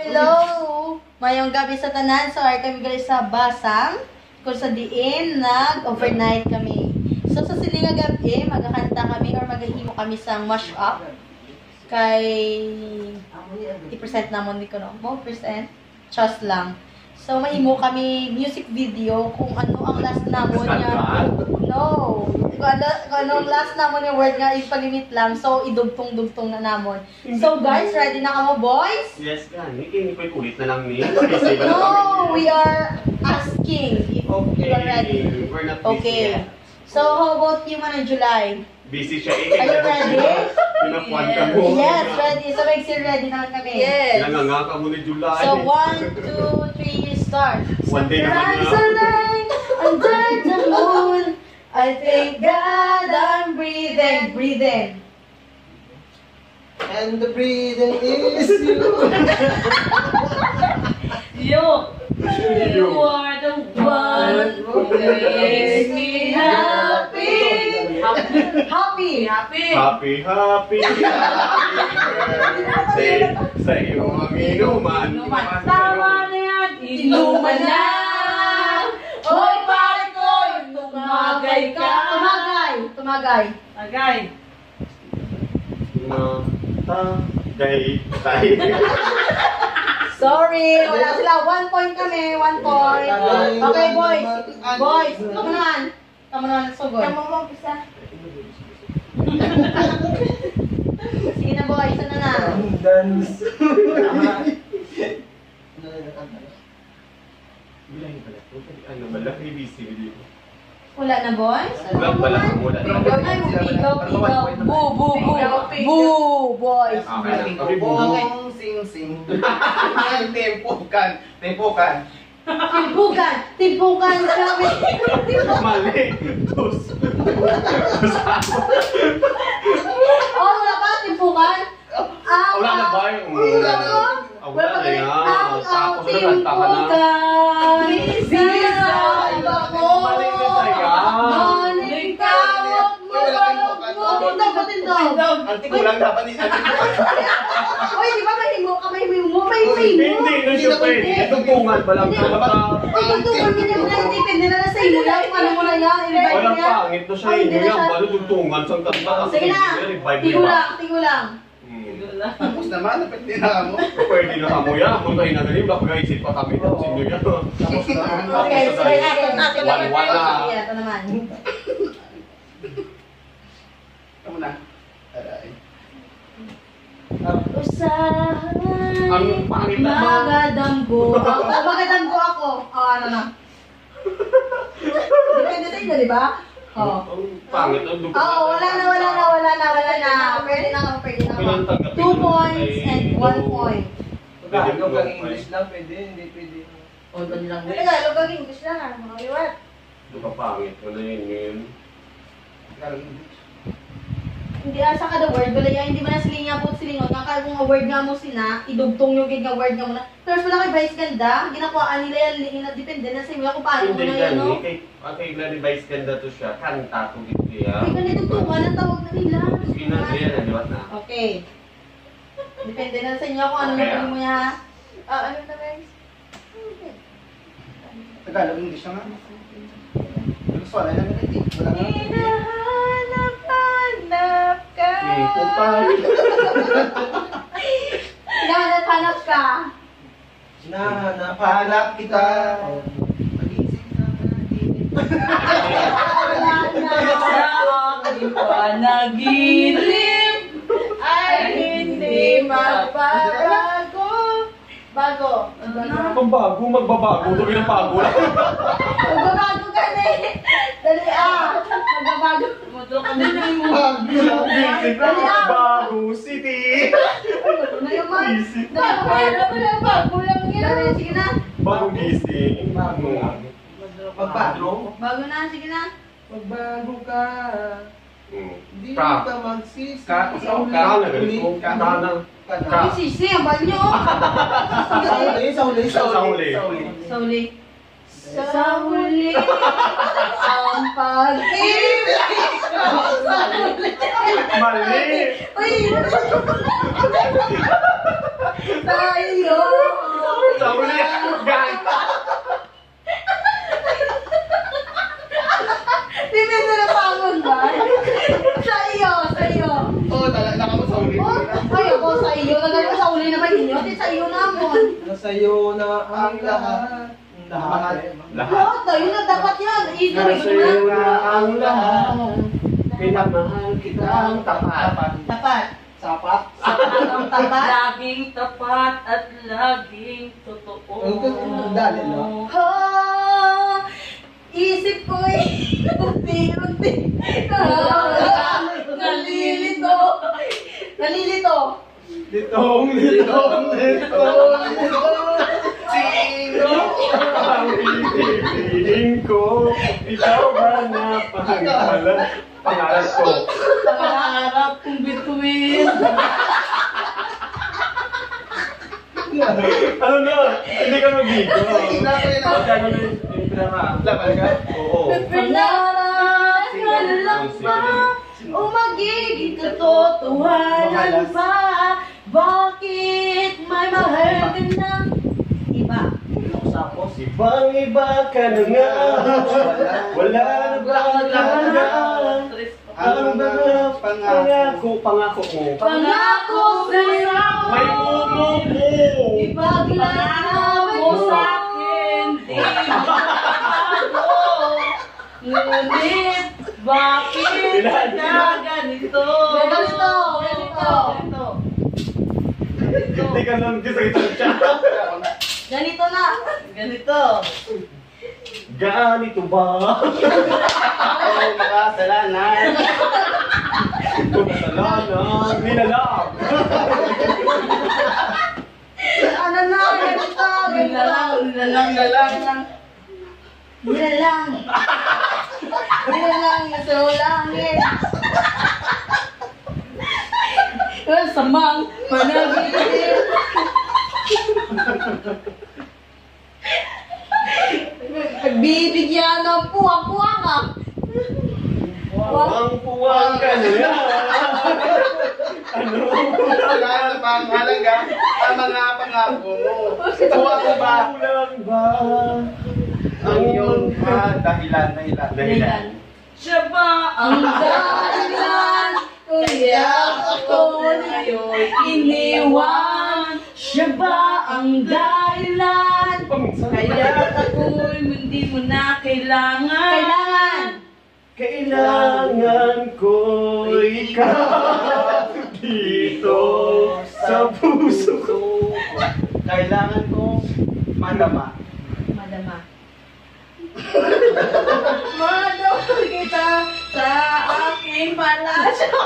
Hello! Mayong gabi sa tanan. So, ay kami guys sa Basam. Kung sa diin, nag-overnight kami. So, sa silinga gabi, magkakanta kami or maghahimo kami sa mash up. Kay 50% namon ko, no? 4%. Just lang. So, mahimo kami music video kung ano ang last namon niya. No! Kung anong last namon yung word nga, ipalimit lang. So, idugtong-dugtong na namon. So, guys, ready na ka mo, boys? Yes, gani. Hindi ko ulit na lang ni. No! We are asking if you are ready. We're not busy Okay. yet. So, how about you, man, July? Busy siya. Are you ready? Pinapuan ka mo. Yes, ready. So, make sure ready naman kami. Yes. Nangangaka mo ni July. So, 1, 2, 3, start. One day naman Sunrise alive under the moon. I thank God I'm breathing. Breathing. And the breathing is you. You are the one who makes me happy. Happy. Happy birthday sa iyong inuman. Tama na yan. Inuman na. Hoy, pare ko. Tumagay ka. Tumagay. Agay. Tagay. Sorry, wala sila. 1 point kami. 1 point. Okay, boys. Boys, kamu naman. Kamu naman sugod. Kamu mo pisa. Sige na, boys. Ano na? Dance. Ano ba lang? Busy dito. Wala na, boys? Wala pala. Wala na. Ay, ikaw. Boo, boys. Okay lang. Kami Okay. Sing. Tempokan. Timpukan kami. Mali. Dos. Oh, wala ba? Timpukan? Wala na ba yung... Wala na. Wala na yan. Ang Tapos nakanta ka na. timpukan. Bisa ko. Mali na saya. Maling tawag mo. Dapatin daw. Antikulang dapat ni Uy, di ba mahimo ka? Mahimo mo. Hindi na siya pwede. Tungtungan pa lang. Uy, tugtungan ka na. Depende na lang sa ino lang. Paano mo na yan? I-revive Walang niya. pangit na siya. Hindi yan. Balo tungtungan. Saan kanta? Sige na. Tigo lang. Tapos naman, dapat din na mo. Pwede na kamo yan. Punta na galing. Napag-isip pa kami. Sino yan? Okay, sige natin. Wala. Ito naman. Kamu na. Aray. Usahay. Ang pangit naman. Magadamgo. Magadamgo ako. Ano na? Depende sa inyo, di ba? Oo. Ang pangit. Oo, wala na. Pwede na. 2 points and 1 point. Tagalog ang English lang, pwede, hindi pwede. O, doon lang. Tagalog ang English lang, mga liwat. Ito ka pangit. Ano yun ngayon? Tagalog English. Hindi asa ka the word, wala yan, hindi mo na silinya po silingon. Nga kung nga word nga mo sina, idugtong yung nga word nga mo na. Pero wala kay Vice Ganda, ginakuhaan nila yan, depende na sa inyo kung paano mo Hindi na yan, no? kay na-revise ganda to siya. Kanta to gito yan. Ay, ganito tungan ang tawag na nila. Yan, di ba na? Okay. Depende na sa inyo kung ano na mo niya. Ano na guys? Tagalog English lang nga. Gusto wala na ganito. Wala na. Hinahanap ka. Hinahanap ka. Nahanap kita. Mag-iisip ka Sa aking panaginip Ay, hindi magbabago. Bago. Kung bago, magbabago. Ito pinabago lang. Magbabago ka na eh. Dali magbabago. Muto ka na lang mo. Bago City. Ano na yung man? Isip. Bago lang yan. Sige na. Bagong gising. Magbago. Bago na, sige na. Magbago ka. Hindi Ka. ka magsisi. Ka na ganito. Ka na. Ay, sisi, ang bal nyo. Sa huli. Sa huli. Ang pag-ibig. Mali. Uy! Tayo! Sa uli, gang. Depende na pamon ba? Sa iyo, sa iyo. Oo, talaga mo sa uli. Oh, ay ako sa iyo. Nagano sa uli naman ninyo. Di sa iyo namon. Nasa iyo na ang lahat. Lahat. Lahat na, yun na dapat yan. Ito, Nasa ito iyo na. na ang lahat. Pinamahal kitang tapat. Tapat. Sapat. Sapat ang tapat. Laging tapat at laging totoo. Ang dali, no? Ha! Isip ko'y unti-unti. Nalilito. Nalilito. Litong. Sino? Ang pipiliin ko, ikaw ba na pangalan ko? Pangarap kong bituin. Ano na? Hindi ka mag-video. Ina ko yun. Pagka ano yung pinaka? Laban ka? Oo. Pangarap ka lang ba? O magiging katotohanan ba? Bakit may mahal ka ng iba? Sapos. Ibang iba ka na nga. Wala na ba talaga? Ang mga pangako mo. Pangako sa'yo. May pumo mo. Ipaglaban mo sa akin. Di bago. Ngunit bakit na ganito? Hindi ka lang kisakita siya. Ganito na. Ganito. Ganito ba? Ang makasalanan. Kasalanan, nilalang. Ano na? Ganito. Nilalang. Nilalang. Nilalang na sa langit. Samang panaginip. Pagbibigyan ng puwang-puwang ah. Ang puwang ka na yan. Ano? Wala na pang halaga. Ang mga pangako mo. Kuha ko ba? Kulang ba? Ang iyong dahilan. Siya ba Ang dahilan kaya ako ngayon iniwan. Siya ba ang dahilan? kaya ako'y hindi mo na kailangan? Kailangan ko ikaw dito sa puso ko. Kailangan ko madama. Madama. Madama kita sa aking palasyo.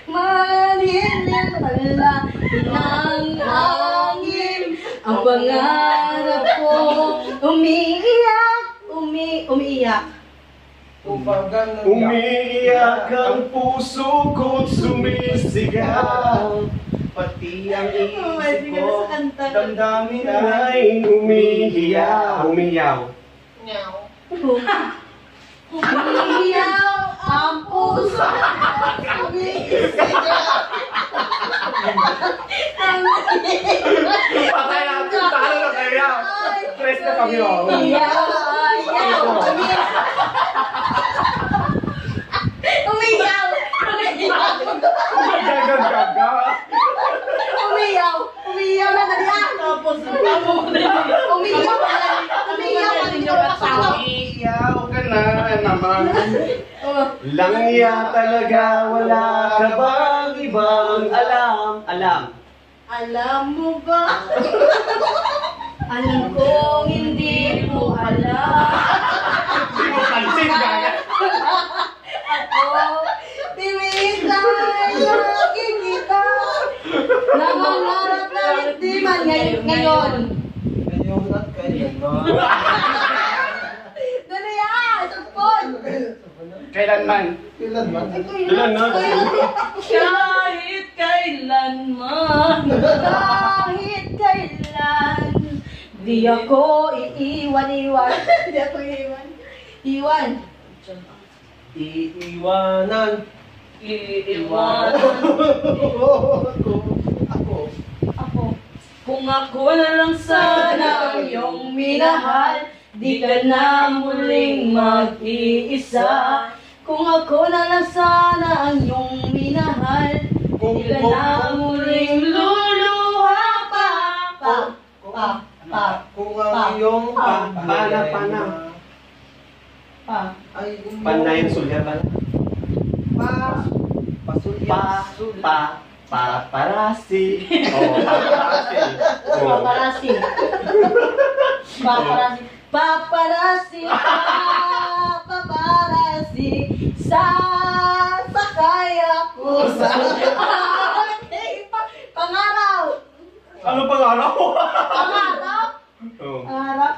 Manilin pala ng hangin. Ang pangarap ko umiiyak. Umiiyak ang puso ko't sumisigaw. Pati ang Oh, may isip bigyan ko, sa kanta. damdamin ay Ay umiiyak. Umiyaw. Umiiyak ang puso. Patay na. Paano na kaya? Stress na kami oh. Umiyaw! Gagal-gagal. Umiyaw! Umiyaw na dalian! Tapos, umiyaw ka na! Umiyaw ka ninyo iyaw ka na naman. Langya talaga, wala ka bang ibang alam? Alam mo ba? Alam kong hindi mo alam. Hindi mo pansin gaya. Ako, tiwisay lagi kita. Nangangarap na hindi man ngayon. Ngayon at kailan. Dali ah! Sugpon! Kailanman. Ilan na? Kahit kailanman. Kahit kailan, di ako iiwan-iwan. Di ako iiwan. Iwan. Iiwanan. Iiwan. Ako. Ako. Kung ako na lang sana ang iyong minahal, di ka na muling mag-iisa. Kung ako na lang sana ang iyong minahal, di ka na muling luluha pa. Kung ang iyong pana. Ay, Panayin sulya ba? Paparasi. Oo, paparasi. Oo. Paparazzi. Paparazzi. Paparazzi. Paparazzi. Sasakay ako sa... Pangaraw. Ano pangaraw? Pangarap. Oo. Pangarap.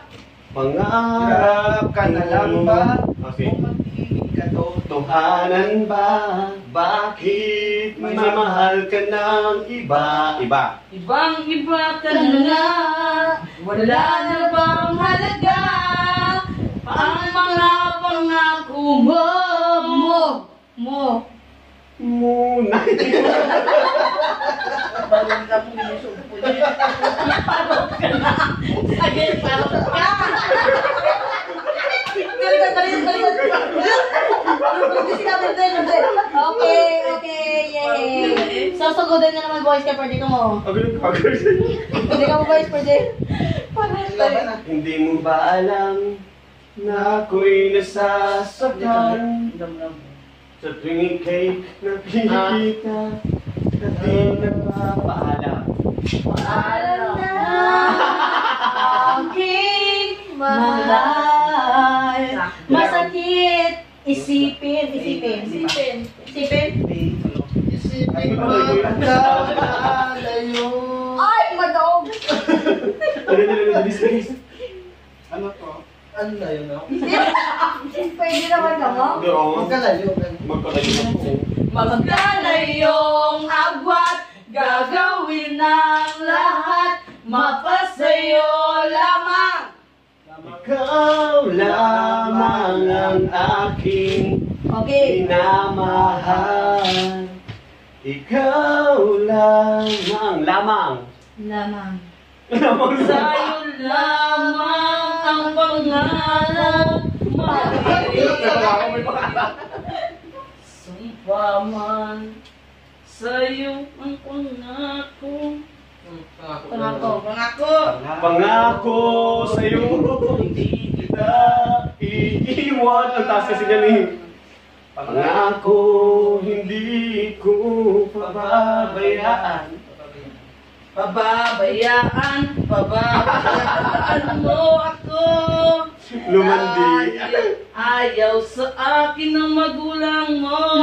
Pangarap ka na lang ba? Okay. Katotohanan ba? Bakit mamahal ka ng iba? Ibang iba ka na nga, wala na bang halaga? Ang mga pangako mo. Muna. Parang ka mo inisumpo niya. Parang ka na. Sagay, parang ka. Okay, yay. Sasagutin na naman boys ka, pwede ka mo. Pwede ka mo boys, pwede. Hindi mo ba alam na ako'y nasasaktan sa tuwing ika'y nakikita na di nagpapaalam? Paalam na aking mahal. Masakit. Isipin. Ay, magkakalayo. Ay, madog. Ano to? Ano na yun, no? Pwede naman ka mo? Magkalayo. Magkalayo na po. Magkalayong agwat, gagawin ng lahat, mapasayo lamang. Ikaw lamang ang aking Okay. minamahal. Ikaw lamang. Lamang. Sa'yo lamang ang pangarap, sumpa man, sa'yo ang pangako. Pangako sa'yo, hindi kita iiwan. Ang taas kasi niya ni. Pangako, hindi ko pababayaan. Pababayaan mo ako. Lumandi. Ayaw sa akin ng magulang mo.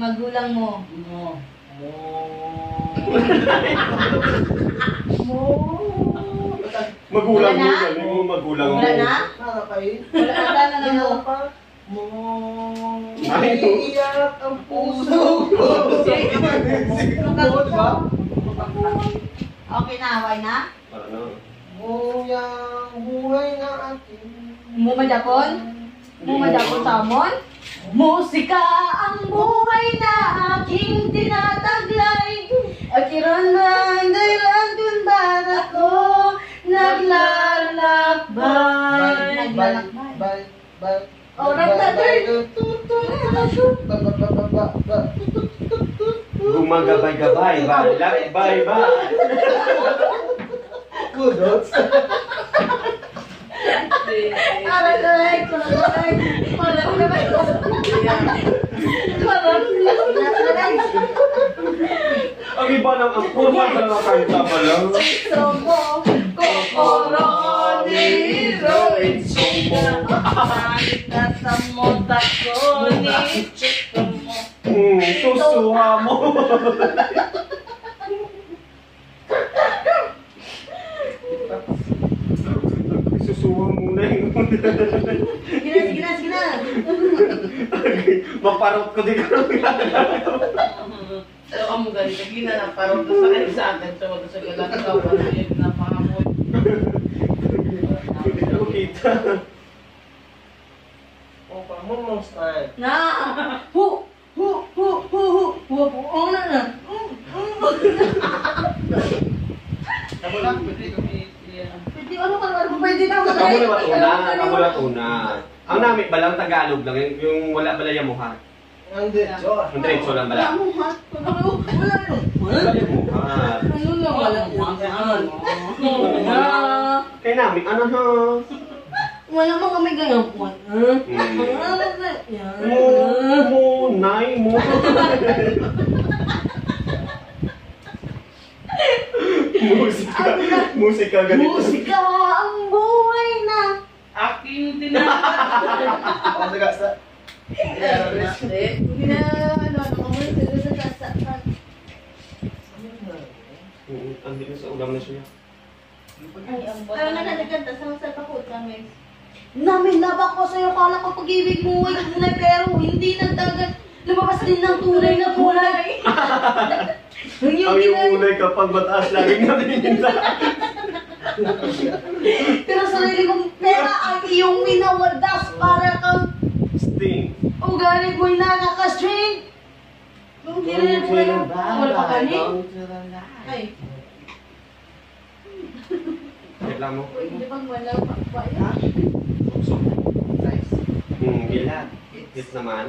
Magulang mo. Magulang mo, Wala na? galing mo, magulang mo. Wala na? Wala na lang mo. Iiyak ang puso ko. Okay na, away na? Nguyang buhay na akin. Mumadapon? Mumadapon sa amon? Musika ang buhay na aking tinataglay. Akiran ng dahilan kung ba't ako naglalakbay. Oh, nagtatay. Gumagabay-gabay, balak-bay ba? Kudots. Ang iba ng ang kurma na nakakanta pa lang. Kokoro ni Roichika, natamotak ko ni Chika mo. Susuha mo. Susuha muna yun. Sige na. Maparot ko din ka. So, ang ganito, ginanaparot na sa kayo sa akin. So, wala sa galagawa na yun na pangamoy. Hindi ko kita. O, pamumong style. Na! Hu! Kamu lang, pwede kami. Pwede, ano pwede na ako Kamu na matuna, kamu na tuna. Ang namin balang Tagalog lang, yung wala balayamuhan. Ang diretso. Yung diretso lang bala. Wala. Balayamuhan. Ano na wala? Kaya namin, ano ha? Wala mo kami ganyan po. Nay mo. Musika ganito. Musika ang buhay na. Aking tinatawag. Ako sa gasta. Hindi na, ano, Andi na sa ulam na siya. Ayaw na nagkanta sa takot kami. Namin laba ko sa'yo, kala ko pag-ibig mo ay tunay pero hindi nagdagat. Lumabas din ng tunay na kulay. Ang yung ulay kapag mataas laging natingin sa... Pero sarili kong pera ang iyong minawadas para kang Sting. ugali mo'y nakaka-string. Kung hindi rin po yung wala pa kani. Ay, Kailan mo? hindi pang wala pa. Gila. Hit naman.